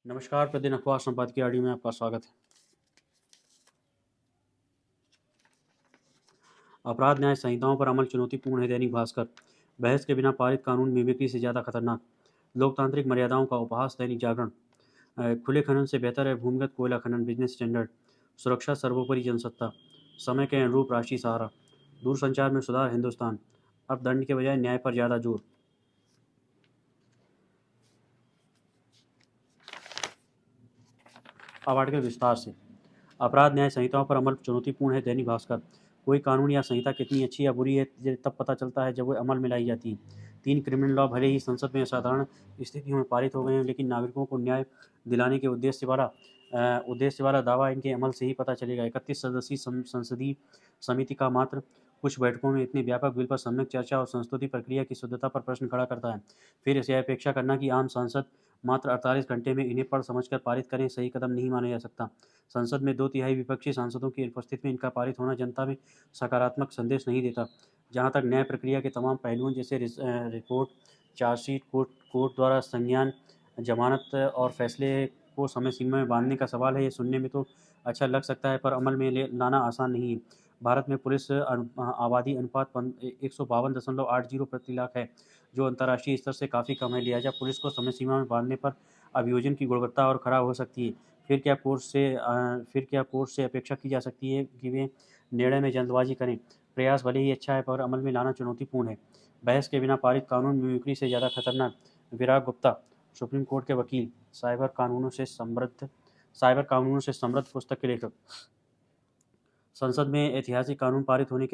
नमस्कार, प्रतिदिन अखबार संपादकीय आरडी में आपका स्वागत है। अपराध न्याय संहिताओं पर अमल चुनौतीपूर्ण है। दैनिक भास्कर। बहस के बिना पारित कानून मिमिक्री से ज़्यादा खतरनाक। लोकतांत्रिक मर्यादाओं का उपहास। दैनिक जागरण। खुले खनन से बेहतर है भूमिगत कोयला खनन। Business standard. सुरक्षा सर्वोपरि जनसत्ता। समय के अनुरूप राष्ट्रीय सहारा। दूरसंचार में सुधार। हिंदुस्तान। अब दंड के बजाय न्याय पर ज़्यादा जोर। अब आर्टिकल विस्तार से। अपराध न्याय संहिताओं पर अमल चुनौतीपूर्ण है। दैनिक भास्कर। कोई कानून या संहिता कितनी अच्छी या बुरी है तब पता चलता है जब वो अमल में लाई जाती है। 3 क्रिमिनल लॉ भले ही संसद में असाधारण स्थितियों में पारित हो गए हैं, लेकिन नागरिकों को न्याय दिलाने के उद्देश्य वाला दावा इनके अमल से ही पता चलेगा। 31 सदस्यीय संसदीय समिति का मात्र कुछ बैठकों में इतने व्यापक बिल पर सम्यक चर्चा और संस्तुति प्रक्रिया की शुद्धता पर प्रश्न खड़ा करता है। फिर इसे अपेक्षा करना कि आम सांसद मात्र 48 घंटे में इन्हें पढ़ समझकर पारित करें, सही कदम नहीं माना जा सकता। संसद में 2/3 विपक्षी सांसदों की उपस्थिति में इनका पारित होना जनता में सकारात्मक संदेश नहीं देता। जहाँ तक न्याय प्रक्रिया के तमाम पहलुओं जैसे रिपोर्ट, चार्जशीट, कोर्ट द्वारा संज्ञान, जमानत और फैसले को समय सीमा में बांधने का सवाल है, ये सुनने में तो अच्छा लग सकता है, पर अमल में लाना आसान नहीं है। भारत में पुलिस आबादी अनुपात 152.80 प्रति लाख है, जो अंतर्राष्ट्रीय स्तर से काफ़ी कम है। लिहाजा पुलिस को समय सीमा में बांधने पर अभियोजन की गुणवत्ता और खराब हो सकती है। फिर क्या कोर्ट से अपेक्षा की जा सकती है कि वे निर्णय में जल्दबाजी करें। प्रयास भले ही अच्छा है, पर अमल में लाना चुनौतीपूर्ण है। बहस के बिना पारित कानून मिमिक्री से ज़्यादा खतरनाक। विराग गुप्ता, सुप्रीम कोर्ट के वकील, साइबर कानूनों से समृद्ध पुस्तक के लेखक। संसद में ऐतिहासिक कानून पारित होने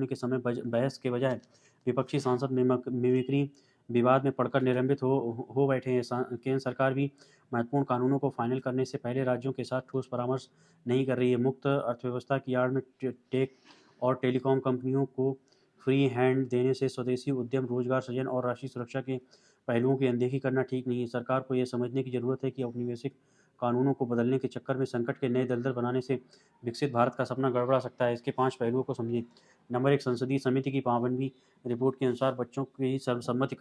के समय बहस के बजाय विपक्षी सांसद मिमिक्री विवाद में पड़कर निलंबित हो बैठे हैं। केंद्र सरकार भी महत्वपूर्ण कानूनों को फाइनल करने से पहले राज्यों के साथ ठोस परामर्श नहीं कर रही है। मुक्त अर्थव्यवस्था की आड़ में टेक और टेलीकॉम कंपनियों को फ्री हैंड देने से स्वदेशी उद्यम, रोजगार सृजन और राष्ट्रीय सुरक्षा के पहलुओं की अनदेखी करना ठीक नहीं है। सरकार को यह समझने की जरूरत है कि औपनिवेशिक कानूनों को बदलने के चक्कर में संकट के नए दलदल बनाने से विकसित भारत का सपना गड़बड़ा सकता है। इसके 5 पहलुओं को समझें। नंबर 1, संसदीय समिति की पाबंदी। रिपोर्ट के अनुसार बच्चों की सर्वसम्मत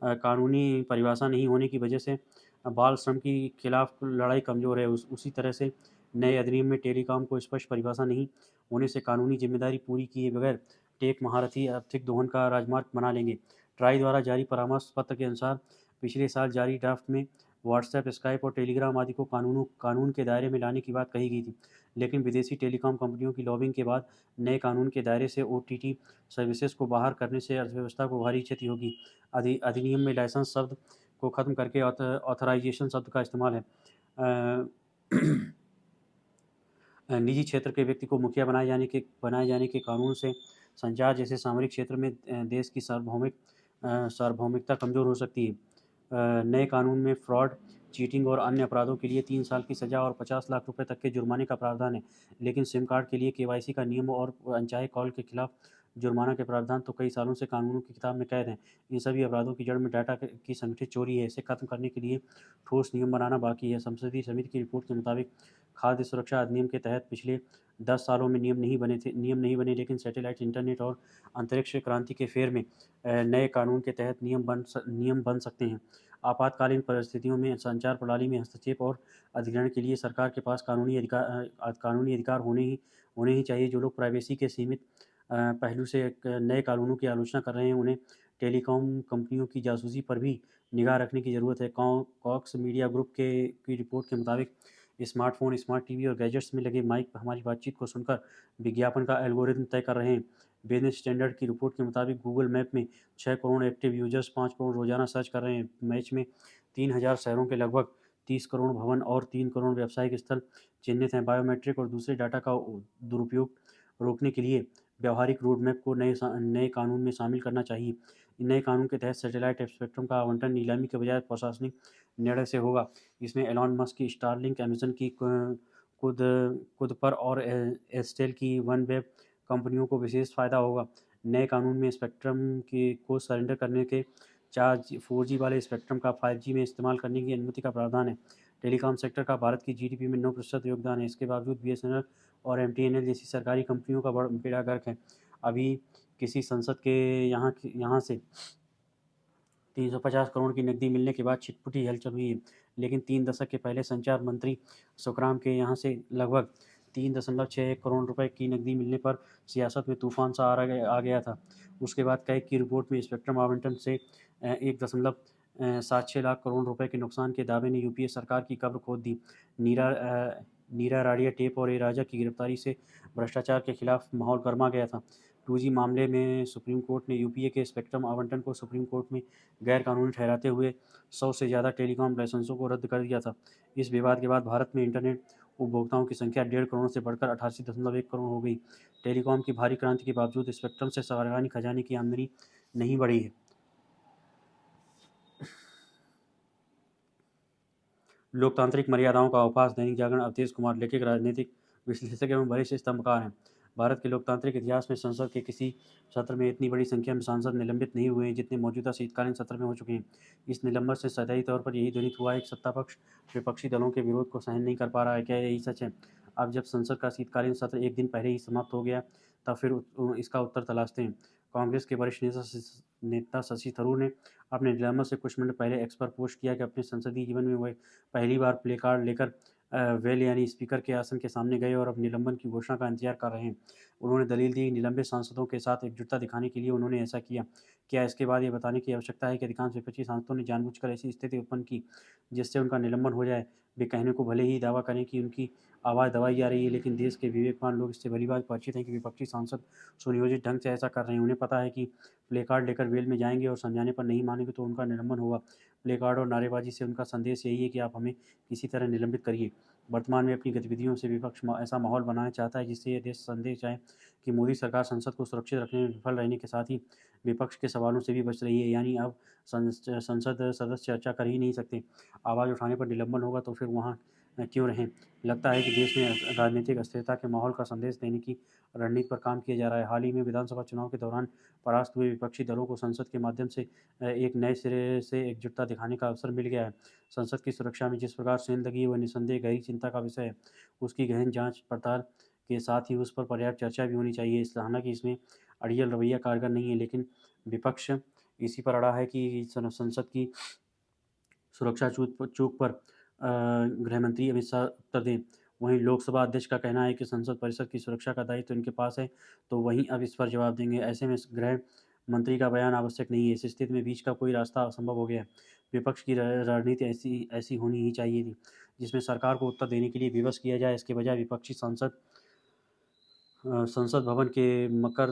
कानूनी परिभाषा नहीं होने की वजह से बाल श्रम के खिलाफ लड़ाई कमजोर है। उसी तरह से नए अधिनियम में टेलीकॉम को स्पष्ट परिभाषा नहीं होने से कानूनी जिम्मेदारी पूरी किए बगैर टेक महारथी आर्थिक दोहन का राजमार्ग बना लेंगे। ट्राई द्वारा जारी परामर्श पत्र के अनुसार पिछले साल जारी ड्राफ्ट में व्हाट्सएप, स्काइप और टेलीग्राम आदि को कानून के दायरे में लाने की बात कही गई थी, लेकिन विदेशी टेलीकॉम कंपनियों की लॉबिंग के बाद नए कानून के दायरे से ओटीटी सर्विसेज को बाहर करने से अर्थव्यवस्था को भारी क्षति होगी। अधिनियम में लाइसेंस शब्द को खत्म करके ऑथराइजेशन शब्द का इस्तेमाल है। निजी क्षेत्र के व्यक्ति को मुखिया बनाए जाने के कानून से संचार जैसे सामरिक क्षेत्र में देश की सार्वभौमिकता कमजोर हो सकती है। नए कानून में फ्रॉड, चीटिंग और अन्य अपराधों के लिए 3 साल की सजा और 50 लाख रुपए तक के जुर्माने का प्रावधान है, लेकिन सिम कार्ड के लिए केवाईसी का नियम और अनचाहे कॉल के खिलाफ जुर्माना के प्रावधान तो कई सालों से कानूनों की किताब में कैद हैं। इन सभी अपराधों की जड़ में डाटा की संगठित चोरी है। इसे खत्म करने के लिए ठोस नियम बनाना बाकी है। संसदीय समिति की रिपोर्ट के मुताबिक खाद्य सुरक्षा अधिनियम के तहत पिछले 10 सालों में नियम नहीं बने, लेकिन सैटेलाइट इंटरनेट और अंतरिक्ष क्रांति के फेर में नए कानून के तहत नियम बन सकते हैं। आपातकालीन परिस्थितियों में संचार प्रणाली में हस्तक्षेप और अधिग्रहण के लिए सरकार के पास कानूनी अधिकार होने ही चाहिए। जो लोग प्राइवेसी के सीमित पहलू से नए कानूनों की आलोचना कर रहे हैं, उन्हें टेलीकॉम कंपनियों की जासूसी पर भी निगाह रखने की ज़रूरत है। कॉक्स मीडिया ग्रुप की रिपोर्ट के मुताबिक स्मार्टफोन, स्मार्ट टीवी और गैजेट्स में लगे माइक हमारी बातचीत को सुनकर विज्ञापन का एल्गोरिथम तय कर रहे हैं। बिजनेस स्टैंडर्ड की रिपोर्ट के मुताबिक गूगल मैप में 6 करोड़ एक्टिव यूजर्स 5 करोड़ रोजाना सर्च कर रहे हैं। मैच में 3000 शहरों के लगभग 30 करोड़ भवन और 3 करोड़ व्यावसायिक स्थल चिन्हित हैं। बायोमेट्रिक और दूसरे डाटा का दुरुपयोग रोकने के लिए व्यावहारिक रोडमैप को नए कानून में शामिल करना चाहिए। नए कानून के तहत सैटेलाइट स्पेक्ट्रम का आवंटन नीलामी के बजाय प्रशासनिक निर्णय से होगा। इसमें एलॉन मस्क की स्टारलिंक, अमेजन की खुद खुद पर और एस्टेल की वन वेब कंपनियों को विशेष फायदा होगा। नए कानून में स्पेक्ट्रम को सरेंडर करने के 4G वाले स्पेक्ट्रम का 5G में इस्तेमाल करने की अनुमति का प्रावधान है। टेलीकॉम सेक्टर का भारत की जीडीपी में 9% योगदान है। इसके बावजूद बीएसएनएल और एमटीएनएल जैसी सरकारी कंपनियों का बेड़ा गर्क है। अभी किसी संसद के यहाँ से 350 करोड़ की नकदी मिलने के बाद छिटपुटी हलचल हुई है, लेकिन 3 दशक के पहले संचार मंत्री सुखराम के यहाँ से लगभग 3.61 करोड़ रुपए की नकदी मिलने पर सियासत में तूफान सा आ गया था। उसके बाद कैग की रिपोर्ट में स्पेक्ट्रम आवंटन से 1.76 लाख करोड़ रुपए के नुकसान के दावे ने यूपीए सरकार की कब्र खोद दी। नीरा राडिया टेप और ए राजा की गिरफ्तारी से भ्रष्टाचार के खिलाफ माहौल गर्मा गया था। 2G मामले में सुप्रीम कोर्ट ने यूपीए के स्पेक्ट्रम आवंटन को सुप्रीम कोर्ट में गैर कानूनी ठहराते हुए 100 से ज़्यादा टेलीकॉम लाइसेंसों को रद्द कर दिया था। इस विवाद के बाद भारत में इंटरनेट उपभोक्ताओं की संख्या 1.5 करोड़ से बढ़कर 88.1 करोड़ हो गई। टेलीकॉम की भारी क्रांति के बावजूद स्पेक्ट्रम से सरकारी खजाने की आमदनी नहीं बढ़ी है। लोकतांत्रिक मर्यादाओं का उपहास। दैनिक जागरण। अवधेश कुमार, लेखक, राजनीतिक विश्लेषक एवं वरिष्ठ स्तंभकार हैं। भारत के लोकतांत्रिक इतिहास में संसद के किसी सत्र में इतनी बड़ी संख्या में सांसद निलंबित नहीं हुए हैं जितने मौजूदा शीतकालीन सत्र में हो चुके हैं। इस निलंबन से सतही तौर पर यही ध्वनित हुआ है कि सत्ता पक्ष विपक्षी दलों के विरोध को सहन नहीं कर पा रहा है। क्या यही सच है? अब जब संसद का शीतकालीन सत्र एक दिन पहले ही समाप्त हो गया, तब फिर इसका उत्तर तलाशते हैं। कांग्रेस के वरिष्ठ नेता शशि थरूर ने अपने निलंबन से कुछ मिनट पहले एक्स पर पोस्ट किया कि अपने संसदीय जीवन में वह पहली बार प्ले कार्ड लेकर वेल यानी स्पीकर के आसन के सामने गए और अब निलंबन की घोषणा का इंतजार कर रहे हैं। उन्होंने दलील दी, निलंबित सांसदों के साथ एकजुटता दिखाने के लिए उन्होंने ऐसा किया। क्या इसके बाद ये बताने की आवश्यकता है कि अधिकांश विपक्षी सांसदों ने जानबूझकर ऐसी स्थिति उत्पन्न की जिससे उनका निलंबन हो जाए? वे कहने को भले ही दावा करें कि उनकी आवाज़ दबाई जा रही है, लेकिन देश के विवेकवान लोग इससे भलीभांति परिचित हैं कि विपक्षी सांसद सुनियोजित ढंग से ऐसा कर रहे हैं। उन्हें पता है कि प्ले कार्ड लेकर वेल में जाएंगे और समझाने पर नहीं मानेंगे तो उनका निलंबन होगा। प्ले कार्ड और नारेबाजी से उनका संदेश यही है कि आप हमें किसी तरह निलंबित करिए। वर्तमान में अपनी गतिविधियों से विपक्ष ऐसा माहौल बनाना चाहता है जिससे यह देश संदेश जाए कि मोदी सरकार संसद को सुरक्षित रखने में विफल रहने के साथ ही विपक्ष के सवालों से भी बच रही है। यानी अब संसद सदस्य चर्चा कर ही नहीं सकते। आवाज़ उठाने पर निलंबन होगा तो फिर वहाँ क्यों रहें? लगता है कि देश में राजनीतिक अस्थिरता के माहौल का संदेश देने की रणनीति पर काम किया जा रहा है। हाल ही में विधानसभा चुनाव के दौरान परास्त हुए विपक्षी दलों को संसद के माध्यम से एक नए सिरे से एकजुटता दिखाने का अवसर मिल गया है। संसद की सुरक्षा में जिस प्रकार सेंध लगी है वह निसंदेह गहरी चिंता का विषय है। उसकी गहन जांच पड़ताल के साथ ही उस पर पर्याप्त चर्चा भी होनी चाहिए। हालांकि इसमें अड़ियल रवैया कारगर नहीं है, लेकिन विपक्ष इसी पर अड़ा है कि संसद की सुरक्षा चूक पर गृह मंत्री अमित शाह उत्तर दें। वहीं लोकसभा अध्यक्ष का कहना है कि संसद परिषद की सुरक्षा का दायित्व इनके पास है, तो वहीं अब इस पर जवाब देंगे। ऐसे में गृह मंत्री का बयान आवश्यक नहीं है। इस स्थिति में बीच का कोई रास्ता असंभव हो गया है। विपक्ष की रणनीति ऐसी ऐसी होनी ही चाहिए थी जिसमें सरकार को उत्तर देने के लिए विवश किया जाए। इसके बजाय विपक्षी संसद भवन के मकर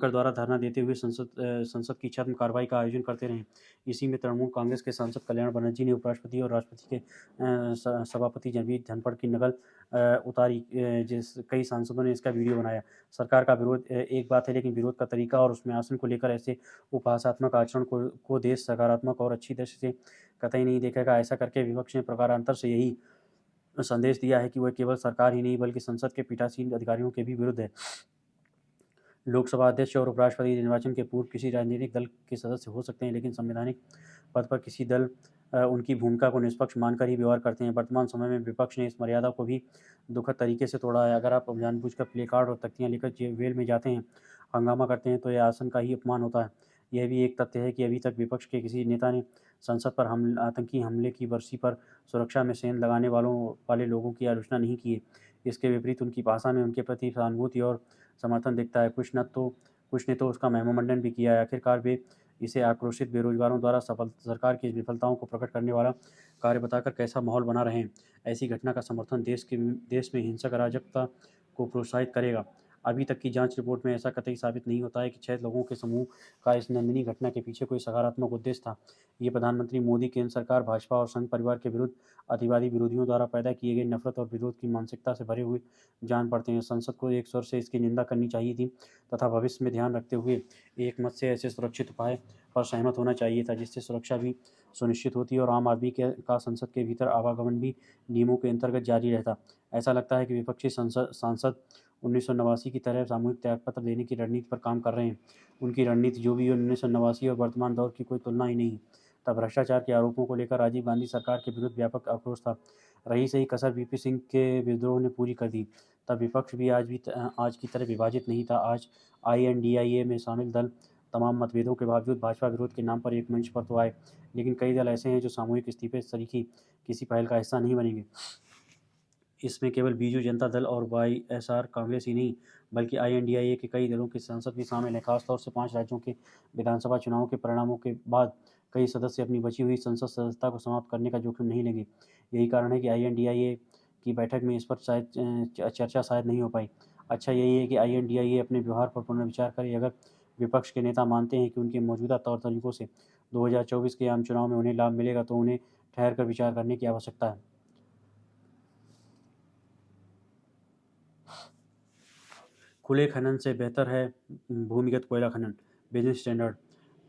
द्वारा धरना देते हुए संसद की छद्म कार्रवाई का आयोजन करते रहे। इसी में तृणमूल कांग्रेस के सांसद कल्याण बनर्जी ने उपराष्ट्रपति और राष्ट्रपति के सभापति जगदीप धनखड़ की नकल उतारी। जिस कई सांसदों ने इसका वीडियो बनाया। सरकार का विरोध एक बात है, लेकिन विरोध का तरीका और उसमें आसन को लेकर ऐसे उपहासात्मक आचरण को देश सकारात्मक और अच्छी दृष्टि से कतई नहीं देखेगा। ऐसा करके विपक्ष ने प्रकारांतर से यही संदेश दिया है कि वह केवल सरकार ही नहीं बल्कि संसद के पीठासीन अधिकारियों के भी विरुद्ध है। लोकसभा अध्यक्ष और उपराष्ट्रपति निर्वाचन के पूर्व किसी राजनीतिक दल के सदस्य हो सकते हैं, लेकिन संवैधानिक पद पर किसी दल उनकी भूमिका को निष्पक्ष मानकर ही व्यवहार करते हैं। वर्तमान समय में विपक्ष ने इस मर्यादा को भी दुखद तरीके से तोड़ा है। अगर आप जानबूझकर प्ले कार्ड और तख्तियां लेकर वेल में जाते हैं, हंगामा करते हैं, तो यह आसन का ही अपमान होता है। यह भी एक तथ्य है कि अभी तक विपक्ष के किसी नेता ने संसद पर आतंकी हमले की बरसी पर सुरक्षा में सेंध लगाने वाले लोगों की आलोचना नहीं की है। इसके विपरीत उनकी भाषा में उनके प्रति सहानुभूति और समर्थन दिखता है। कुछ ने तो उसका महिमामंडन भी किया है। आखिरकार वे इसे आक्रोशित बेरोजगारों द्वारा सरकार की विफलताओं को प्रकट करने वाला कार्य बताकर कैसा माहौल बना रहे हैं। ऐसी घटना का समर्थन देश में हिंसक अराजकता को प्रोत्साहित करेगा। अभी तक की जांच रिपोर्ट में ऐसा कतई साबित नहीं होता है कि 6 लोगों के समूह का इस निंदनीय घटना के पीछे कोई सकारात्मक उद्देश्य था। ये प्रधानमंत्री मोदी, केंद्र सरकार, भाजपा और संघ परिवार के विरुद्ध अतिवादी विरोधियों द्वारा पैदा किए गए नफरत और विरोध की मानसिकता से भरे हुए जान पड़ते हैं। संसद को एक स्वर से इसकी निंदा करनी चाहिए थी तथा भविष्य में ध्यान रखते हुए एक मत से ऐसे सुरक्षित उपाय पर सहमत होना चाहिए था जिससे सुरक्षा भी सुनिश्चित होती और आम आदमी का संसद के भीतर आवागमन भी नियमों के अंतर्गत जारी रहता। ऐसा लगता है कि विपक्षी सांसद 1989 की तरह सामूहिक त्यागपत्र देने की रणनीति पर काम कर रहे हैं। उनकी रणनीति जो भी 1989 और वर्तमान दौर की कोई तुलना ही नहीं। तब भ्रष्टाचार के आरोपों को लेकर राजीव गांधी सरकार के विरुद्ध व्यापक आक्रोश था। रही सही कसर वीपी सिंह के विद्रोह ने पूरी कर दी। तब विपक्ष भी आज की तरह विभाजित नहीं था। आज INDIA में शामिल दल तमाम मतभेदों के बावजूद भाजपा विरोध के नाम पर एक मंच पर तो आए, लेकिन कई दल ऐसे हैं जो सामूहिक इस्तीफे सरीखी किसी पहल का हिस्सा नहीं बनेंगे। इसमें केवल बीजू जनता दल और वाईएसआर कांग्रेस ही नहीं, बल्कि आईएनडीआईए के कई दलों के सांसद भी शामिल हैं। खासतौर से 5 राज्यों के विधानसभा चुनावों के परिणामों के बाद कई सदस्य अपनी बची हुई संसद सदस्यता को समाप्त करने का जोखिम नहीं लेंगे। यही कारण है कि आईएनडीआईए की बैठक में इस पर चर्चा शायद नहीं हो पाई। अच्छा यही है कि आईएनडीआईए अपने व्यवहार पर पुनर्विचार करे। अगर विपक्ष के नेता मानते हैं कि उनके मौजूदा तौर तरीकों से 2024 के आम चुनाव में उन्हें लाभ मिलेगा, तो उन्हें ठहर कर विचार करने की आवश्यकता है। खुले खनन से बेहतर है भूमिगत कोयला खनन, बिजनेस स्टैंडर्ड।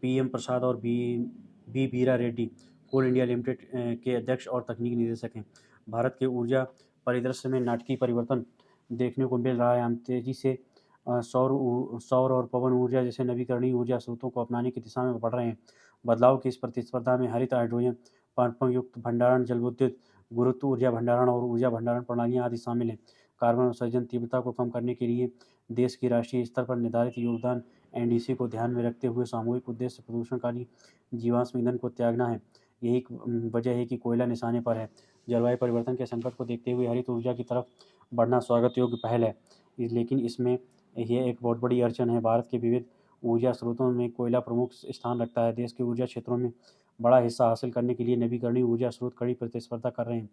पीएम प्रसाद और बी बीरा रेड्डी कोल इंडिया लिमिटेड के अध्यक्ष और तकनीकी निदेशक हैं। भारत के ऊर्जा परिदृश्य में नाटकीय परिवर्तन देखने को मिल रहा है। हम तेजी से सौर और पवन ऊर्जा जैसे नवीकरणीय ऊर्जा स्रोतों को अपनाने की दिशा में बढ़ रहे हैं। बदलाव की इस प्रतिस्पर्धा में हरित हाइड्रोजन, पंपों युक्त भंडारण, जल विद्युत, गुरुत्व ऊर्जा भंडारण और ऊर्जा भंडारण प्रणालियां आदि शामिल हैं। कार्बन उत्सर्जन तीव्रता को कम करने के लिए देश की राष्ट्रीय स्तर पर निर्धारित योगदान एनडीसी को ध्यान में रखते हुए सामूहिक उद्देश्य प्रदूषणकारी जीवाश्म ईंधन को त्यागना है। यही वजह है कि कोयला निशाने पर है। जलवायु परिवर्तन के संकट को देखते हुए हरित ऊर्जा की तरफ बढ़ना स्वागत योग्य पहल है, लेकिन इसमें यह एक बहुत बड़ी अड़चन है। भारत के विविध ऊर्जा स्रोतों में कोयला प्रमुख स्थान रखता है। देश के ऊर्जा क्षेत्रों में बड़ा हिस्सा हासिल करने के लिए नवीकरणीय ऊर्जा स्रोत कड़ी प्रतिस्पर्धा कर रहे हैं।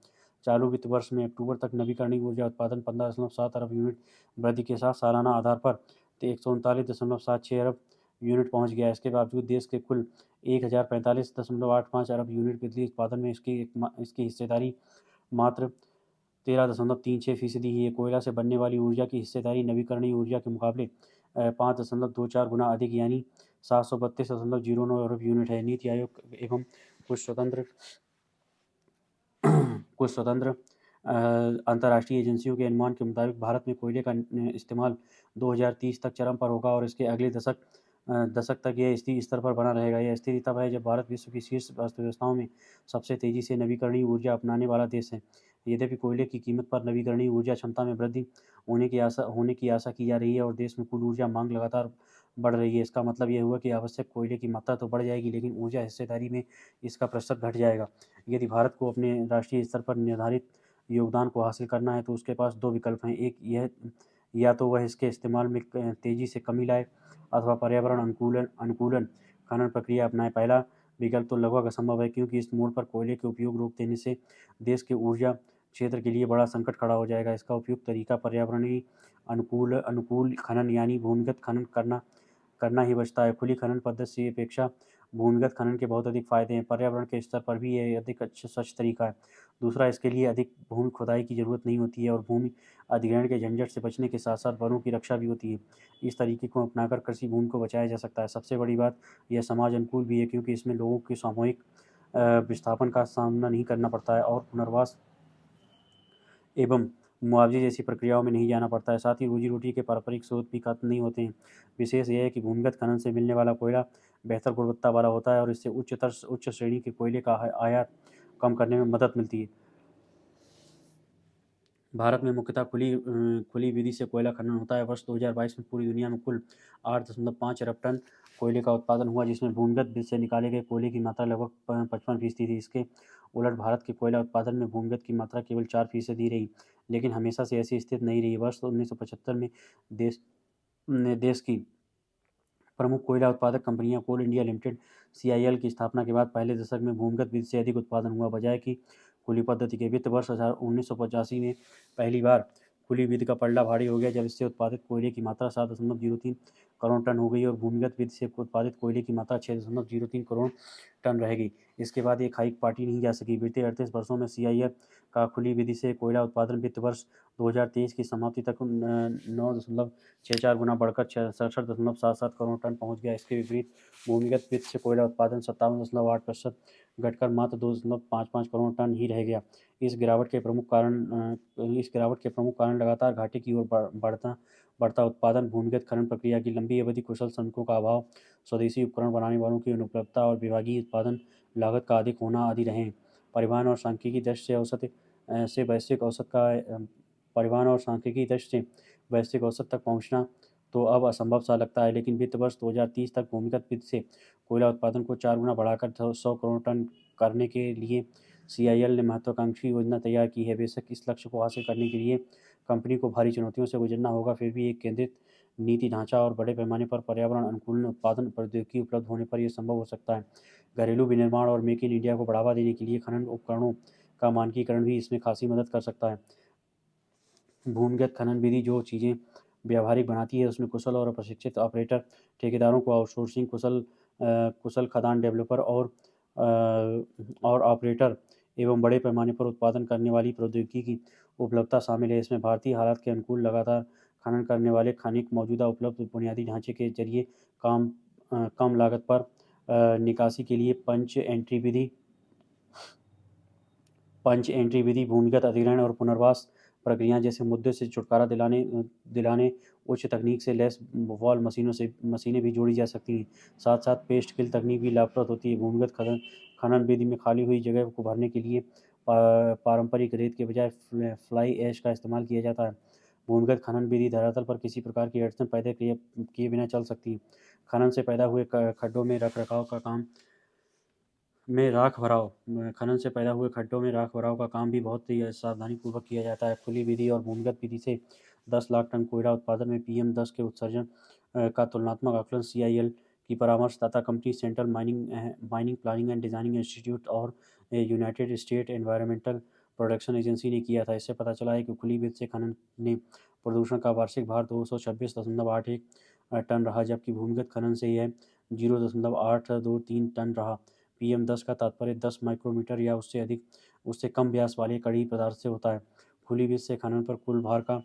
चालू वित्त वर्ष में अक्टूबर तक नवीकरणीय ऊर्जा उत्पादन 15.7 अरब यूनिट वृद्धि के साथ सालाना आधार पर 139.76 अरब यूनिट पहुंच गया है। इसके बावजूद देश के कुल 1045.85 अरब यूनिट बिजली उत्पादन में इसकी हिस्सेदारी मात्र 13.36% ही है। कोयला से बनने वाली ऊर्जा की हिस्सेदारी नवीकरणीय ऊर्जा के मुकाबले 5.24 गुना अधिक यानी 732.09 अरब यूनिट है। नीति आयोग एवं कुछ स्वतंत्र कुछ स्वतंत्र अंतर्राष्ट्रीय एजेंसियों के अनुमान के मुताबिक भारत में कोयले का इस्तेमाल 2030 तक चरम पर होगा और इसके अगले दशक तक यह स्थिर स्तर पर बना रहेगा। यह स्थिति तब है जब भारत विश्व की शीर्ष अर्थव्यवस्थाओं में सबसे तेजी से नवीकरणीय ऊर्जा अपनाने वाला देश है। यद्यपि कोयले की कीमत पर नवीकरणीय ऊर्जा क्षमता में वृद्धि होने की आशा की जा रही है और देश में कुल ऊर्जा मांग लगातार बढ़ रही है। इसका मतलब यह हुआ कि आवश्यक कोयले की मात्रा तो बढ़ जाएगी, लेकिन ऊर्जा हिस्सेदारी में इसका प्रतिशत घट जाएगा। यदि भारत को अपने राष्ट्रीय स्तर पर निर्धारित योगदान को हासिल करना है तो उसके पास दो विकल्प हैं। एक यह या तो वह इसके इस्तेमाल में तेजी से कमी लाए अथवा पर्यावरण अनुकूलन खनन प्रक्रिया अपनाए। पहला विकल्प तो लगभग असंभव है, क्योंकि इस मोड़ पर कोयले के उपयोग रोक देने से देश के ऊर्जा क्षेत्र के लिए बड़ा संकट खड़ा हो जाएगा। इसका उपयुक्त तरीका पर्यावरणीय अनुकूल खनन यानी भूमिगत खनन करना ही बचता है। खुली खनन पद्धति की अपेक्षा भूमिगत खनन के बहुत अधिक फायदे हैं। पर्यावरण के स्तर पर भी यह अधिक अच्छा स्वच्छ तरीका है। दूसरा, इसके लिए अधिक भूमि खुदाई की जरूरत नहीं होती है और भूमि अधिग्रहण के झंझट से बचने के साथ साथ वनों की रक्षा भी होती है। इस तरीके को अपनाकर कृषि भूमि को बचाया जा सकता है। सबसे बड़ी बात, यह समाज अनुकूल भी है, क्योंकि इसमें लोगों के सामूहिक विस्थापन का सामना नहीं करना पड़ता है और पुनर्वास एवं मुआवजे जैसी प्रक्रियाओं में नहीं जाना पड़ता है। साथ ही रोजी रोटी के पारंपरिक स्रोत भी खत्म नहीं होते हैं। विशेष यह है कि भूमिगत खनन से मिलने वाला कोयला बेहतर गुणवत्ता वाला होता है और इससे उच्च श्रेणी के कोयले का आयात कम करने में मदद मिलती है। भारत में मुख्यतः खुली विधि से कोयला खनन होता है। वर्ष 2022 में पूरी दुनिया में कुल 8.5 अरब टन कोयले का उत्पादन हुआ, जिसमें भूमिगत विधि से निकाले गए कोयले की मात्रा लगभग 55% थी। इसके उलट भारत के कोयला उत्पादन में भूमिगत की मात्रा केवल 4% रही, लेकिन हमेशा से ऐसी स्थिति नहीं रही। वर्ष 1975 में देश की प्रमुख कोयला उत्पादक कंपनियां कोल इंडिया लिमिटेड (सीआईएल) की स्थापना के बाद पहले दशक में भूमिगत विधि से अधिक उत्पादन हुआ, बजाय कि खुली पद्धति के। वित्त वर्ष 1985 में पहली बार खुली विधि का पलड़ा भारी हो गया, जब इससे उत्पादित कोयले की मात्रा 7.03 करोड़ टन हो गई और भूमिगत विधि से उत्पादित कोयले की मात्रा 6.03 करोड़ टन रह गई। इसके बाद एक हाइक पार्टी नहीं जा सकी। बीते 38 वर्षों में सीआईएल का खुली विधि से कोयला उत्पादन वित्त वर्ष 2023 की समाप्ति तक 9.64 गुना बढ़कर 67.77 करोड़ टन पहुंच गया। इसके विपरीत भूमिगत वित्त से कोयला उत्पादन 57.8% घटकर मात्र 2.55 करोड़ टन ही रह गया। इस गिरावट के प्रमुख कारण लगातार घाटे की ओर बढ़ता उत्पादन, भूमिगत खनन प्रक्रिया की लंबी अवधि, कुशल श्रमिकों का अभाव, स्वदेशी उपकरण बनाने वालों की अनुपलब्धता और विभागीय उत्पादन लागत का अधिक होना आदि रहे हैं। परिवहन और सांख्यिकी दृष्टि से वैश्विक औसत तक पहुंचना तो अब असंभव सा लगता है, लेकिन वित्त वर्ष 2030 तक भूमिगत वित्त से कोयला उत्पादन को 4 गुना बढ़ाकर 100 करोड़ टन करने के लिए CIL ने महत्वाकांक्षी योजना तैयार की है। बेशक इस लक्ष्य को हासिल करने के लिए कंपनी को भारी चुनौतियों से गुजरना होगा, फिर भी एक केंद्रित नीति ढांचा और बड़े पैमाने पर पर्यावरण अनुकूल उत्पादन प्रौद्योगिकी उपलब्ध होने पर यह संभव हो सकता है। घरेलू विनिर्माण और मेक इन इंडिया को बढ़ावा देने के लिए खनन उपकरणों का मानकीकरण भी इसमें खासी मदद कर सकता है। भूमिगत खनन विधि जो चीज़ें व्यावहारिक बनाती है, उसमें कुशल और प्रशिक्षित ऑपरेटर, ठेकेदारों को आउटसोर्सिंग, कुशल खदान डेवलपर और ऑपरेटर एवं बड़े पैमाने पर उत्पादन करने वाली प्रौद्योगिकी की उपलब्धता शामिल है। इसमें भारतीय हालात के अनुकूल लगातार खनन करने वाले खनिक मौजूदा उपलब्ध बुनियादी ढांचे के जरिए कम लागत पर निकासी के लिए पंच एंट्री विधि, भूमिगत अधिग्रहण और पुनर्वास प्रक्रिया जैसे मुद्दे से छुटकारा दिलाने उच्च तकनीक से लैस वॉल मशीनें भी जोड़ी जा सकती हैं। साथ साथ पेस्ट किल तकनीक भी लाभप्रद होती है। भूमिगत खनन विधि में खाली हुई जगह को भरने के लिए पारंपरिक रेत के बजाय फ्लाई ऐश का इस्तेमाल किया जाता है। भूमिगत खनन विधि धरातल पर किसी प्रकार की अड़चन पैदा किए बिना चल सकती है। खनन से पैदा हुए खड्डों में रख रखाव का काम में राख भराव खनन से पैदा हुए खड्डों में राख भराव का काम भी बहुत ही सावधानीपूर्वक किया जाता है। खुली विधि और भूमिगत विधि से 10 लाख टन कोयला उत्पादन में PM10 के उत्सर्जन का तुलनात्मक आकलन CIL की परामर्शदाता company central mining planning and designing institute और united state environmental production agency ने किया था। इससे पता चला है कि खुली विधि से खनन ने प्रदूषण का वार्षिक भार 226.81 टन रहा, जबकि भूमिगत खनन से यह 0.823 टन रहा। PM10 का तात्पर्य 10 माइक्रोमीटर या उससे कम व्यास वाले कड़ी पदार्थ से होता है। खुली विधि से खनन पर कुल भार का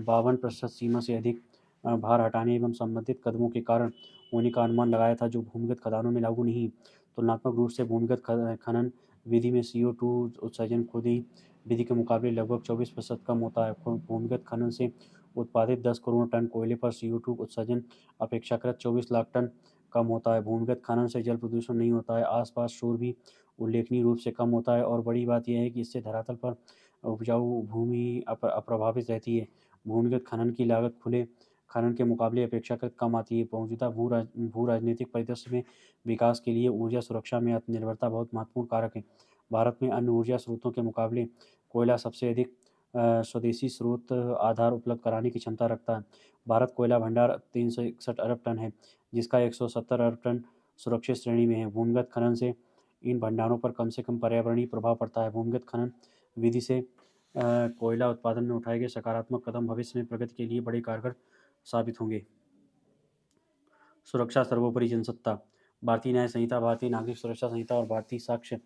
52% सीमा से अधिक भार हटाने एवं संबंधित कदमों के कारण होने का अनुमान लगाया था, जो भूमिगत खदानों में लागू नहीं। तुलनात्मक रूप से भूमिगत खनन विधि में CO2 उत्सर्जन खुली विधि के मुकाबले लगभग 24% कम होता है। भूमिगत खनन से उत्पादित 10 करोड़ टन कोयले पर CO2 उत्सर्जन अपेक्षाकृत 24 लाख टन कम होता है। भूमिगत खनन से जल प्रदूषण नहीं होता है, आसपास शोर भी उल्लेखनीय रूप से कम होता है और बड़ी बात यह है कि इससे धरातल पर उपजाऊ भूमि अप्रभावित रहती है। भूमिगत खनन की लागत खुले खनन के मुकाबले अपेक्षाकृत कम आती है। मौजूदा भू राजनीतिक परिदृश्य में विकास के लिए ऊर्जा सुरक्षा में आत्मनिर्भरता बहुत महत्वपूर्ण कारक है। भारत में अन्य ऊर्जा स्रोतों के मुकाबले कोयला सबसे अधिक स्वदेशी स्रोत आधार उपलब्ध कराने की क्षमता रखता है। भारत कोयला भंडार 361 अरब टन है, जिसका 170 अरब टन सुरक्षित श्रेणी में है। भूमिगत खनन से इन भंडारों पर कम से कम पर्यावरणीय प्रभाव पड़ता है। भूमिगत खनन विधि से कोयला उत्पादन में उठाए गए सकारात्मक कदम भविष्य में प्रगति के लिए बड़े कारगर साबित होंगे। सुरक्षा सर्वोपरि जनसत्ता। भारतीय न्याय संहिता, भारतीय नागरिक सुरक्षा संहिता और भारतीय साक्ष्य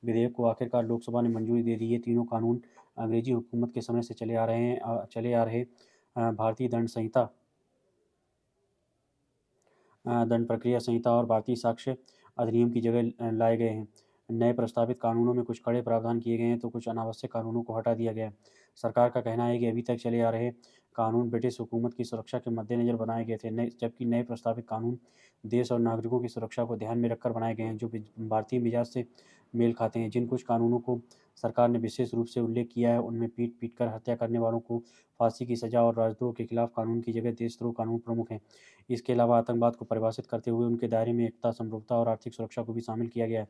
विधेयक को आखिरकार लोकसभा ने मंजूरी दे दी। ये तीनों कानून अंग्रेजी हुकूमत के समय से चले आ रहे भारतीय दंड प्रक्रिया संहिता और भारतीय साक्ष्य अधिनियम की जगह लाए गए हैं। नए प्रस्तावित कानूनों में कुछ कड़े प्रावधान किए गए हैं तो कुछ अनावश्यक कानूनों को हटा दिया गया है। सरकार का कहना है कि अभी तक चले आ रहे कानून ब्रिटिश हुकूमत की सुरक्षा के मद्देनजर बनाए गए थे, जबकि नए प्रस्तावित कानून देश और नागरिकों की सुरक्षा को ध्यान में रखकर बनाए गए हैं, जो भारतीय मिजाज से मेल खाते हैं। जिन कुछ कानूनों को सरकार ने विशेष रूप से उल्लेख किया है, उनमें पीट कर हत्या करने वालों को फांसी की सजा और राजद्रोह के खिलाफ कानून की जगह देशद्रोह कानून प्रमुख हैं। इसके अलावा आतंकवाद को परिभाषित करते हुए उनके दायरे में एकता, समरूपता और आर्थिक सुरक्षा को भी शामिल किया गया है।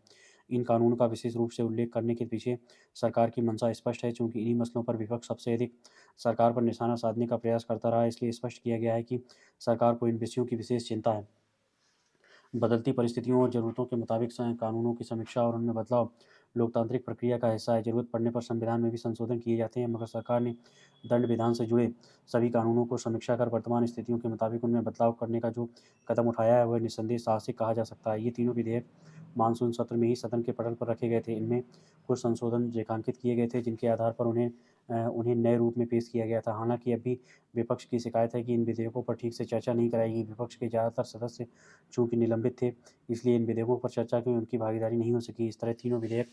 इन कानूनों का विशेष रूप से उल्लेख करने के पीछे सरकार की मंशा स्पष्ट है, क्योंकि इन्हीं मसलों पर विपक्ष सबसे अधिक सरकार पर निशाना साधने का प्रयास करता रहा, इसलिए स्पष्ट किया गया है कि सरकार को इन विषयों की विशेष चिंता है। बदलती परिस्थितियों और ज़रूरतों के मुताबिक कानूनों की समीक्षा और उनमें बदलाव लोकतांत्रिक प्रक्रिया का हिस्सा है। ज़रूरत पड़ने पर संविधान में भी संशोधन किए जाते हैं, मगर सरकार ने दंड विधान से जुड़े सभी कानूनों को समीक्षा कर वर्तमान स्थितियों के मुताबिक उनमें बदलाव करने का जो कदम उठाया है वह निस्संदेह साहसिक कहा जा सकता है। ये तीनों विधेयक मानसून सत्र में ही सदन के पटल पर रखे गए थे। इनमें कुछ संशोधन रेखांकित किए गए थे, जिनके आधार पर उन्हें नए रूप में पेश किया गया था। हालांकि अब भी विपक्ष की शिकायत है कि इन विधेयकों पर ठीक से चर्चा नहीं कराई गई। विपक्ष के ज़्यादातर सदस्य चूंकि निलंबित थे, इसलिए इन विधेयकों पर चर्चा की उनकी भागीदारी नहीं हो सकी। इस तरह तीनों विधेयक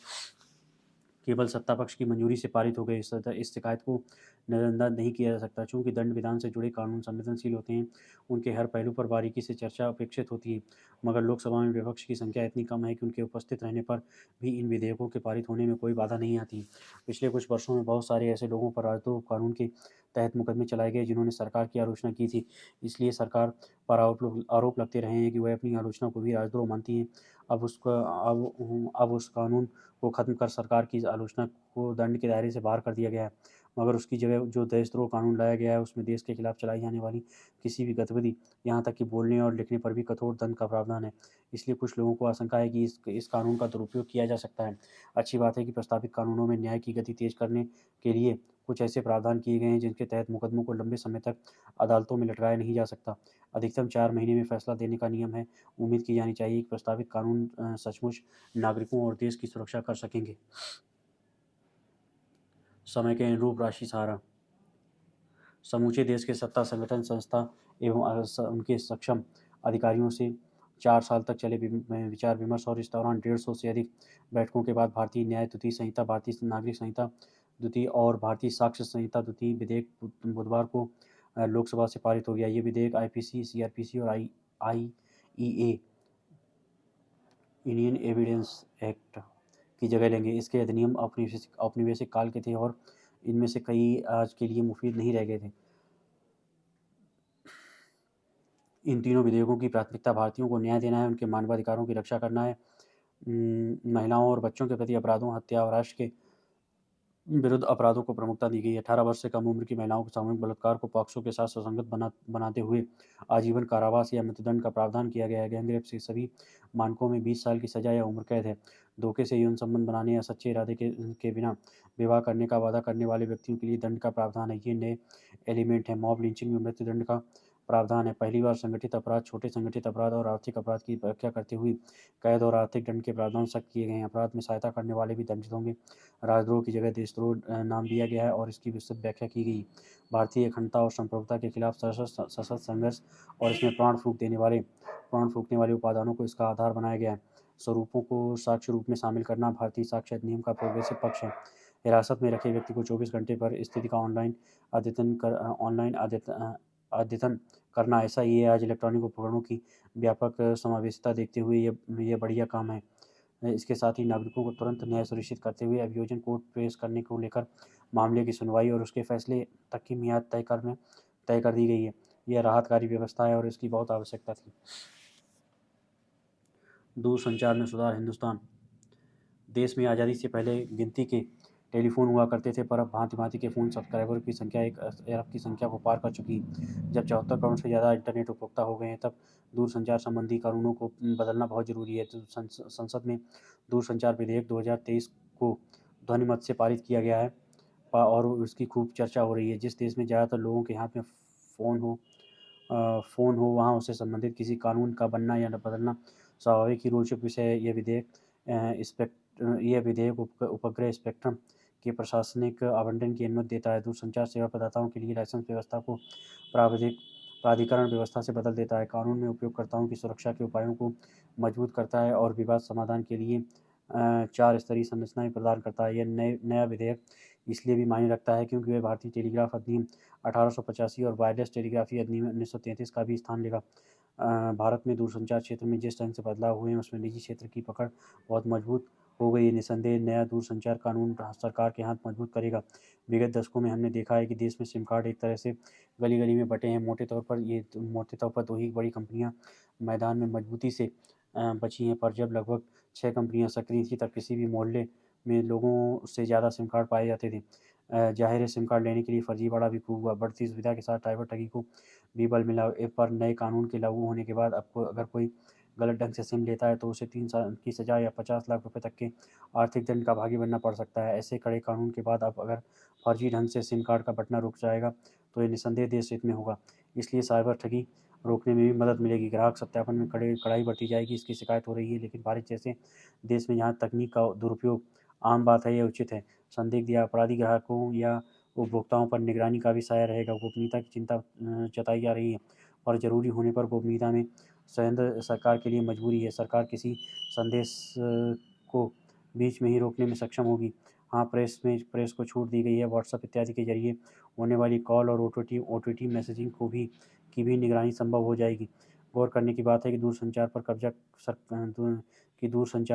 केवल सत्तापक्ष की मंजूरी से पारित हो गए। इस शिकायत को नज़रअंदाज नहीं किया जा सकता। चूँकि दंड विधान से जुड़े कानून संवेदनशील होते हैं, उनके हर पहलू पर बारीकी से चर्चा अपेक्षित होती है। मगर लोकसभा में विपक्ष की संख्या इतनी कम है कि उनके उपस्थित रहने पर भी इन विधेयकों के पारित होने में कोई बाधा नहीं आती। पिछले कुछ वर्षों में बहुत सारे ऐसे लोगों पर राजद्रोह कानून के तहत मुकदमे चलाए गए जिन्होंने सरकार की आलोचना की थी। इसलिए सरकार पर आरोप लगते रहे हैं कि वह अपनी आलोचना को भी राजद्रोह मानती है। अब उस कानून को ख़त्म कर सरकार की आलोचना को दंड के दायरे से बाहर कर दिया गया है। मगर उसकी जगह जो देशद्रोह कानून लाया गया है, उसमें देश के खिलाफ चलाई जाने वाली किसी भी गतिविधि, यहाँ तक कि बोलने और लिखने पर भी कठोर दंड का प्रावधान है। इसलिए कुछ लोगों को आशंका है कि इस कानून का दुरुपयोग किया जा सकता है। अच्छी बात है कि प्रस्तावित कानूनों में न्याय की गति तेज करने के लिए कुछ ऐसे प्रावधान किए गए हैं जिनके तहत मुकदमों को लंबे समय तक अदालतों में लटकाया नहीं जा सकता। अधिकतम 4 महीने में फैसला देने का नियम है। उम्मीद की जानी चाहिए कि प्रस्तावित कानून सचमुच नागरिकों और देश की सुरक्षा कर सकेंगे। समय के अनुरूप राशि सहारा। समूचे देश के सत्ता संगठन संस्था एवं उनके सक्षम अधिकारियों से 4 साल तक चले विचार विमर्श और इस दौरान 150 से अधिक बैठकों के बाद भारतीय न्याय द्वितीय संहिता, भारतीय नागरिक संहिता द्वितीय और भारतीय साक्ष्य संहिता द्वितीय विधेयक बुधवार को लोकसभा से पारित हो गया। ये विधेयक आईपीसी, सीआरपीसी और आईईए इंडियन एविडेंस एक्ट की जगह लेंगे। इसके अधिनियम औपनिवेशिक काल के थे और इनमें से कई आज के लिए मुफीद नहीं रह गए थे। इन तीनों विधेयकों की प्राथमिकता भारतीयों को न्याय देना है, उनके मानवाधिकारों की रक्षा करना है, महिलाओं और बच्चों के प्रति अपराधों, हत्या और राष्ट्र के विरुद्ध अपराधों को प्रमुखता दी गई है। 18 वर्ष से कम उम्र की महिलाओं को सामूहिक बलात्कार को पॉक्सो के साथ सुसंगत बनाते हुए आजीवन कारावास या मृत्युदंड का प्रावधान किया गया है। गैंगरेप से सभी मानकों में 20 साल की सजा या उम्र कैद है। धोखे से यौन संबंध बनाने या सच्चे इरादे के बिना विवाह करने का वादा करने वाले व्यक्तियों के लिए दंड का प्रावधान है। ये नए एलिमेंट है। मॉब लिंचिंग में मृत्युदंड का प्रावधान है। पहली बार संगठित अपराध, छोटे संगठित अपराध और आर्थिक अपराध की व्याख्या करते हुए कैद और आर्थिक दंड के प्रावधान सख्त किए गए हैं। अपराध में सहायता करने वाले भी दंडित होंगे। राजद्रोह की जगह देशद्रोह नाम दिया गया है और इसकी विस्तृत व्याख्या की गई। भारतीय अखंडता और संप्रभुता के खिलाफ सशस्त्र संघर्ष और इसमें प्राण फूकने वाले उपादानों को इसका आधार बनाया गया है। स्वरूपों को साक्ष्य रूप में शामिल करना भारतीय साक्ष्य अधिनियम का प्रोग्रेसिव पक्ष है। हिरासत में रखे व्यक्ति को 24 घंटे पर स्थिति का अद्यतन करना। ऐसा ही है। आज इलेक्ट्रॉनिक उपकरणों की व्यापक समावेशिता देखते हुए ये बढ़िया काम है। इसके साथ ही नागरिकों को तुरंत न्याय सुनिश्चित करते हुए अभियोजन कोर्ट पेश करने को लेकर मामले की सुनवाई और उसके फैसले तक की मियाद तय कर दी गई है। यह राहतकारी व्यवस्था है और इसकी बहुत आवश्यकता थी। दूरसंचार में सुधार। हिंदुस्तान। देश में आज़ादी से पहले गिनती के टेलीफोन हुआ करते थे, पर अब भांति भांति के फ़ोन सब्सक्राइबर की संख्या 1 अरब की संख्या को पार कर चुकी है। जब 74 करोड़ से ज़्यादा इंटरनेट उपभोक्ता हो गए हैं, तब दूरसंचार संबंधी कानूनों को बदलना बहुत ज़रूरी है। तो संसद में दूरसंचार विधेयक 2023 को ध्वनिमत से पारित किया गया है और उसकी खूब चर्चा हो रही है। जिस देश में ज़्यादातर लोगों के हाथ में फ़ोन हो वहाँ उससे संबंधित किसी कानून का बनना या बदलना स्वाभाविक ही रोचक विषय है। यह विधेयक उपग्रह स्पेक्ट्रम के प्रशासनिक आवंटन की अनुमति देता है। दूरसंचार सेवा प्रदाताओं के लिए लाइसेंस व्यवस्था को प्राधिकरण व्यवस्था से बदल देता है। कानून में उपयोगकर्ताओं की सुरक्षा के उपायों को मजबूत करता है और विवाद समाधान के लिए 4 स्तरीय संरचनाएं प्रदान करता है। यह नया विधेयक इसलिए भी मायने रखता है क्योंकि वह भारतीय टेलीग्राफ अधिनियम 1885 और वायरलेस टेलीग्राफी अधिनियम 1933 का भी स्थान लेगा। भारत में दूरसंचार क्षेत्र में जिस ढंग से बदलाव हुए हैं, उसमें निजी क्षेत्र की पकड़ बहुत मजबूत हो गई है। निसंदेह नया दूरसंचार कानून सरकार के हाथ मजबूत करेगा। विगत दशकों में हमने देखा है कि देश में सिम कार्ड एक तरह से गली-गली में बँटे हैं। मोटे तौर पर 2 ही बड़ी कंपनियां मैदान में मजबूती से बची हैं, पर जब लगभग 6 कंपनियां सक्रिय थीं, तब किसी भी मोहल्ले में लोगों से ज़्यादा सिम कार्ड पाए जाते थे। जाहिर है, सिम कार्ड लेने के लिए फर्जीवाड़ा भी खूब हुआ। बढ़ती सुविधा के साथ साइबर ठगी को भी बल मिला। पर नए कानून के लागू होने के बाद अब अगर कोई गलत ढंग से सिम लेता है तो उसे 3 साल की सज़ा या 50 लाख रुपए तक के आर्थिक दंड का भागी बनना पड़ सकता है। ऐसे कड़े कानून के बाद अब अगर फर्जी ढंग से सिम कार्ड का बँटना रुक जाएगा, तो ये निसंदेह देश हित में होगा। इसलिए साइबर ठगी रोकने में भी मदद मिलेगी। ग्राहक सत्यापन में कड़ाई बरती जाएगी। इसकी शिकायत हो रही है, लेकिन भारत जैसे देश में जहाँ तकनीक का दुरुपयोग आम बात है, यह उचित है। संदिग्ध या अपराधी ग्राहकों या उपभोक्ताओं पर निगरानी का भी साया रहेगा। गोपनीयता की चिंता जताई जा रही है, और ज़रूरी होने पर गोपनीयता में संयंत्र सरकार के लिए मजबूरी है। सरकार किसी संदेश को बीच में ही रोकने में सक्षम होगी। हाँ, प्रेस को छूट दी गई है। व्हाट्सएप इत्यादि के ज़रिए होने वाली कॉल और ओटीटी मैसेजिंग की भी निगरानी संभव हो जाएगी। गौर करने की बात है कि दूरसंचार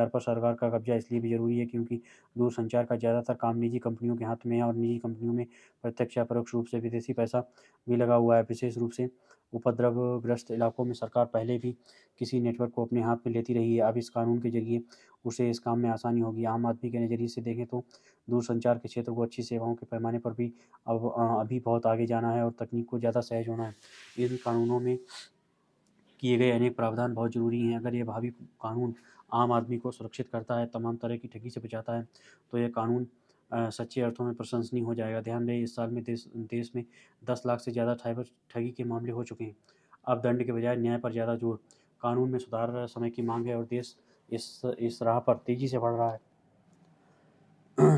पर सरकार का कब्ज़ा इसलिए भी ज़रूरी है क्योंकि दूरसंचार का ज़्यादातर काम निजी कंपनियों के हाथ में है और निजी कंपनियों में प्रत्यक्ष या परोक्ष रूप से विदेशी पैसा भी लगा हुआ है। विशेष रूप से उपद्रवग्रस्त इलाकों में सरकार पहले भी किसी नेटवर्क को अपने हाथ में लेती रही है। अब इस कानून के ज़रिए उसे इस काम में आसानी होगी। आम आदमी के नज़रिए से देखें तो दूरसंचार के क्षेत्र को अच्छी सेवाओं के पैमाने पर भी अभी बहुत आगे जाना है और तकनीक को ज़्यादा सहज होना है। इन कानूनों में किए गए अनेक प्रावधान बहुत ज़रूरी हैं। अगर ये भावी कानून आम आदमी को सुरक्षित करता है, तमाम तरह की ठगी से बचाता है, तो यह कानून सच्चे अर्थों में प्रशंसनीय हो जाएगा। ध्यान दें, इस साल में देश में 10 लाख से ज़्यादा साइबर ठगी के मामले हो चुके हैं। अब दंड के बजाय न्याय पर ज़्यादा जोर, कानून में सुधार समय की मांग है और देश इस राह पर तेज़ी से बढ़ रहा है।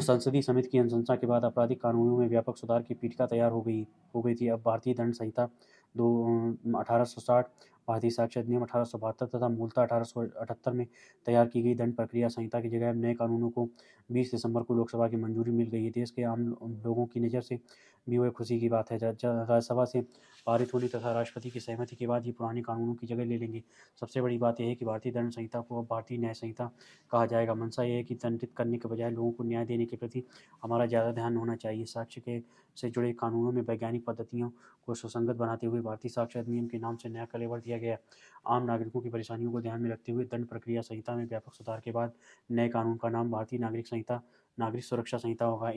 संसदीय समिति की अनुशंसा के बाद आपराधिक कानूनों में व्यापक सुधार की पीठिका तैयार हो गई थी। अब भारतीय दंड संहिता 1860, भारतीय साक्ष्य अधिनियम 1872 तथा मूलतः 1878 में तैयार की गई दंड प्रक्रिया संहिता की जगह अब नए कानूनों को 20 दिसंबर को लोकसभा की मंजूरी मिल गई है। देश के आम लोगों की नज़र से भी वह खुशी की बात है। राज्यसभा से पारित होने तथा राष्ट्रपति की सहमति के बाद ये पुराने कानूनों की जगह ले लेंगे। सबसे बड़ी बात यह है कि भारतीय दंड संहिता को अब भारतीय न्याय संहिता कहा जाएगा। मंशा ये है कि दंडित करने के बजाय लोगों को न्याय देने के प्रति हमारा ज़्यादा ध्यान होना चाहिए। साक्ष्य के से जुड़े कानूनों में वैज्ञानिक पद्धतियों को सुसंगत बनाते हुए भारतीय साक्ष्य अधिनियम के नाम से नया कलेवर दिया गया है। आम नागरिकों की परेशानियों को ध्यान में रखते हुए दंड प्रक्रिया संहिता में व्यापक सुधार के बाद नए कानून का नाम भारतीय नागरिक सुरक्षा संहिता होगा।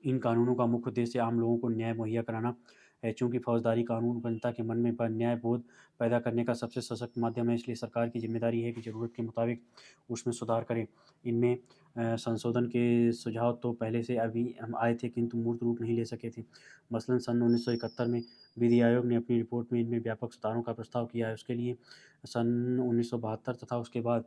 इन कानूनों का मुख्य उद्देश्य आम लोगों को न्याय मुहैया कराना है। चूँकि फौजदारी कानून जनता के मन में न्याय बोध पैदा करने का सबसे सशक्त माध्यम है, इसलिए सरकार की जिम्मेदारी है कि ज़रूरत के मुताबिक उसमें सुधार करें। इनमें संशोधन के सुझाव तो पहले से अभी हम आए थे किंतु मूर्त रूप नहीं ले सके थे। मसलन सन 1971 में विधि आयोग ने अपनी रिपोर्ट में इनमें व्यापक सुधारों का प्रस्ताव किया है। उसके लिए सन 1972 तथा उसके बाद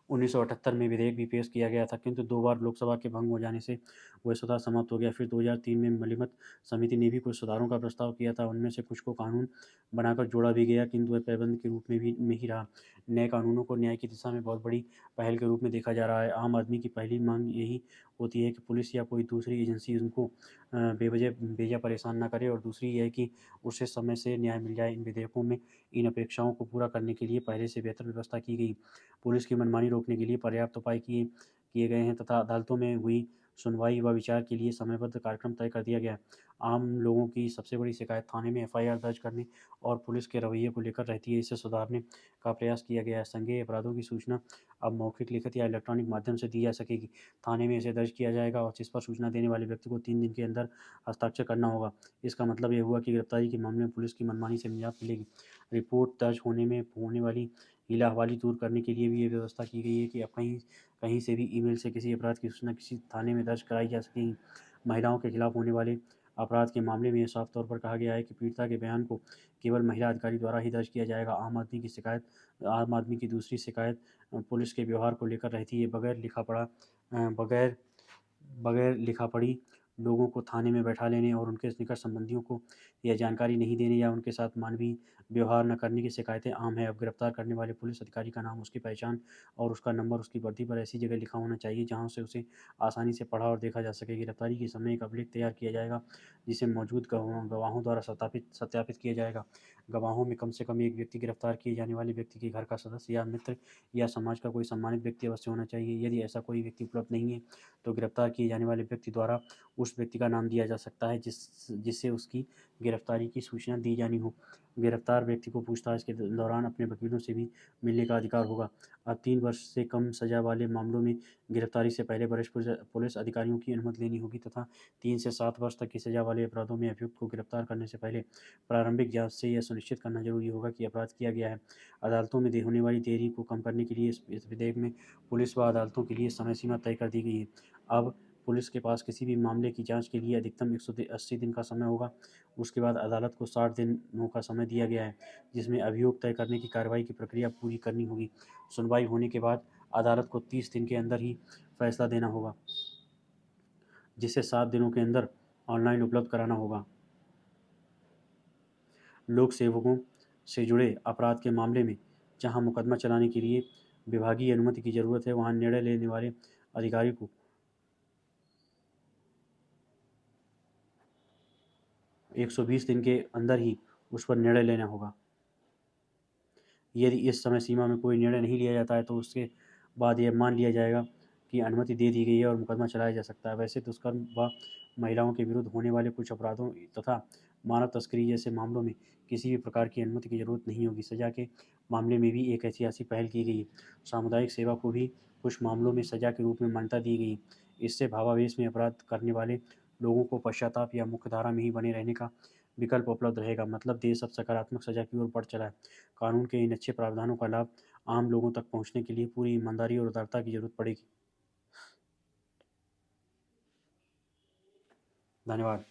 1978 में विधेयक भी पेश किया गया था, किंतु 2 बार लोकसभा के भंग हो जाने से वह सुधार समाप्त हो गया। फिर 2003 में मलिमत समिति ने भी कुछ सुधारों का प्रस्ताव किया था। उनमें से कुछ को कानून बनाकर जोड़ा भी गया, किंतु वह पैबंद के रूप में ही रहा। नए कानूनों को न्याय की दिशा में बहुत बड़ी पहल के रूप में देखा जा रहा है। आम आदमी की पहली मांग यही होती है कि पुलिस या कोई दूसरी एजेंसी उनको बेवजह परेशान न करे, और दूसरी यह है कि उसे समय से न्याय मिल जाए। इन विधेयकों में इन अपेक्षाओं को पूरा करने के लिए पहले से बेहतर व्यवस्था की गई। पुलिस की मनमानी रोकने के लिए पर्याप्त उपाय किए किए गए हैं तथा अदालतों में हुई सुनवाई व विचार के लिए समयबद्ध कार्यक्रम तय कर दिया गया है। आम लोगों की सबसे बड़ी शिकायत थाने में एफआईआर दर्ज करने और पुलिस के रवैये को लेकर रहती है। इसे सुधारने का प्रयास किया गया है। संज्ञेय अपराधों की सूचना अब मौखिक, लिखित या इलेक्ट्रॉनिक माध्यम से दी जा सकेगी। थाने में इसे दर्ज किया जाएगा और जिस पर सूचना देने वाले व्यक्ति को 3 दिन के अंदर हस्ताक्षर करना होगा। इसका मतलब ये हुआ कि गिरफ्तारी के मामले में पुलिस की मनमानी से निजात मिलेगी। रिपोर्ट दर्ज होने में होने वाली हीला हवाली दूर करने के लिए भी ये व्यवस्था की गई है कि अब कहीं कहीं से भी ईमेल से किसी अपराध की सूचना किसी थाने में दर्ज कराई जा सकेगी। महिलाओं के खिलाफ होने वाले अपराध के मामले में साफ तौर पर कहा गया है कि पीड़िता के बयान को केवल महिला अधिकारी द्वारा ही दर्ज किया जाएगा। आम आदमी की दूसरी शिकायत पुलिस के व्यवहार को लेकर रहती है। बगैर बगैर लिखा पढ़ी लोगों को थाने में बैठा लेने और उनके निकट संबंधियों को यह जानकारी नहीं देने या उनके साथ मानवीय व्यवहार न करने की शिकायतें आम है। अब गिरफ्तार करने वाले पुलिस अधिकारी का नाम, उसकी पहचान और उसका नंबर उसकी वर्दी पर ऐसी जगह लिखा होना चाहिए जहां से उसे आसानी से पढ़ा और देखा जा सके। गिरफ्तारी के समय एक अभिलेख तैयार किया जाएगा जिसे मौजूद गवाहों द्वारा सत्यापित किया जाएगा। गवाहों में कम से कम एक व्यक्ति, गिरफ्तार किए जाने वाले व्यक्ति के घर का सदस्य या मित्र या समाज का कोई सम्मानित व्यक्ति अवश्य होना चाहिए। यदि ऐसा कोई व्यक्ति उपलब्ध नहीं है तो गिरफ्तार किए जाने वाले व्यक्ति द्वारा उस व्यक्ति का नाम दिया जा सकता है जिससे उसकी गिरफ्तारी की सूचना दी जानी हो। गिरफ्तार व्यक्ति को पूछताछ के दौरान अपने वकीलों से भी मिलने का अधिकार होगा। अब 3 वर्ष से कम सजा वाले मामलों में गिरफ्तारी से पहले वरिष्ठ पुलिस अधिकारियों की अनुमति लेनी होगी तथा 3 से 7 वर्ष तक की सजा वाले अपराधों में अभियुक्त को गिरफ्तार करने से पहले प्रारंभिक जांच से यह सुनिश्चित करना जरूरी होगा कि अपराध किया गया है। अदालतों में होने वाली देरी को कम करने के लिए इस विधेयक में पुलिस व अदालतों के लिए समय सीमा तय कर दी गई है। अब पुलिस के पास किसी भी मामले की जांच के लिए अधिकतम 180 दिन का समय होगा। उसके बाद अदालत को 60 दिनों का समय दिया गया है जिसमें अभियोग तय करने की कार्रवाई की प्रक्रिया पूरी करनी होगी। सुनवाई होने के बाद अदालत को 30 दिन के अंदर ही फैसला देना होगा, जिसे 7 दिनों के अंदर ऑनलाइन उपलब्ध कराना होगा। लोक सेवकों से जुड़े अपराध के मामले में जहां मुकदमा चलाने के लिए विभागीय अनुमति की जरूरत है, वहां निर्णय लेने वाले अधिकारी को 120 दिन के अंदर ही उस पर निर्णय लेना होगा। यदि इस समय सीमा में कोई निर्णय नहीं लिया जाता है तो उसके बाद यह मान लिया जाएगा कि अनुमति दे दी गई है और मुकदमा चलाया जा सकता है। वैसे दुष्कर्म व महिलाओं के विरुद्ध होने वाले कुछ अपराधों तथा मानव तस्करी जैसे मामलों में किसी भी प्रकार की अनुमति की जरूरत नहीं होगी। सजा के मामले में भी एक ऐतिहासिक पहल की गई है। सामुदायिक सेवा को भी कुछ मामलों में सजा के रूप में मान्यता दी गई है। इससे भावावेश में अपराध करने वाले लोगों को पश्चाताप या मुख्यधारा में ही बने रहने का विकल्प उपलब्ध रहेगा। मतलब देश अब सकारात्मक सजा की ओर बढ़ चला है। कानून के इन अच्छे प्रावधानों का लाभ आम लोगों तक पहुंचने के लिए पूरी ईमानदारी और उदारता की जरूरत पड़ेगी। धन्यवाद।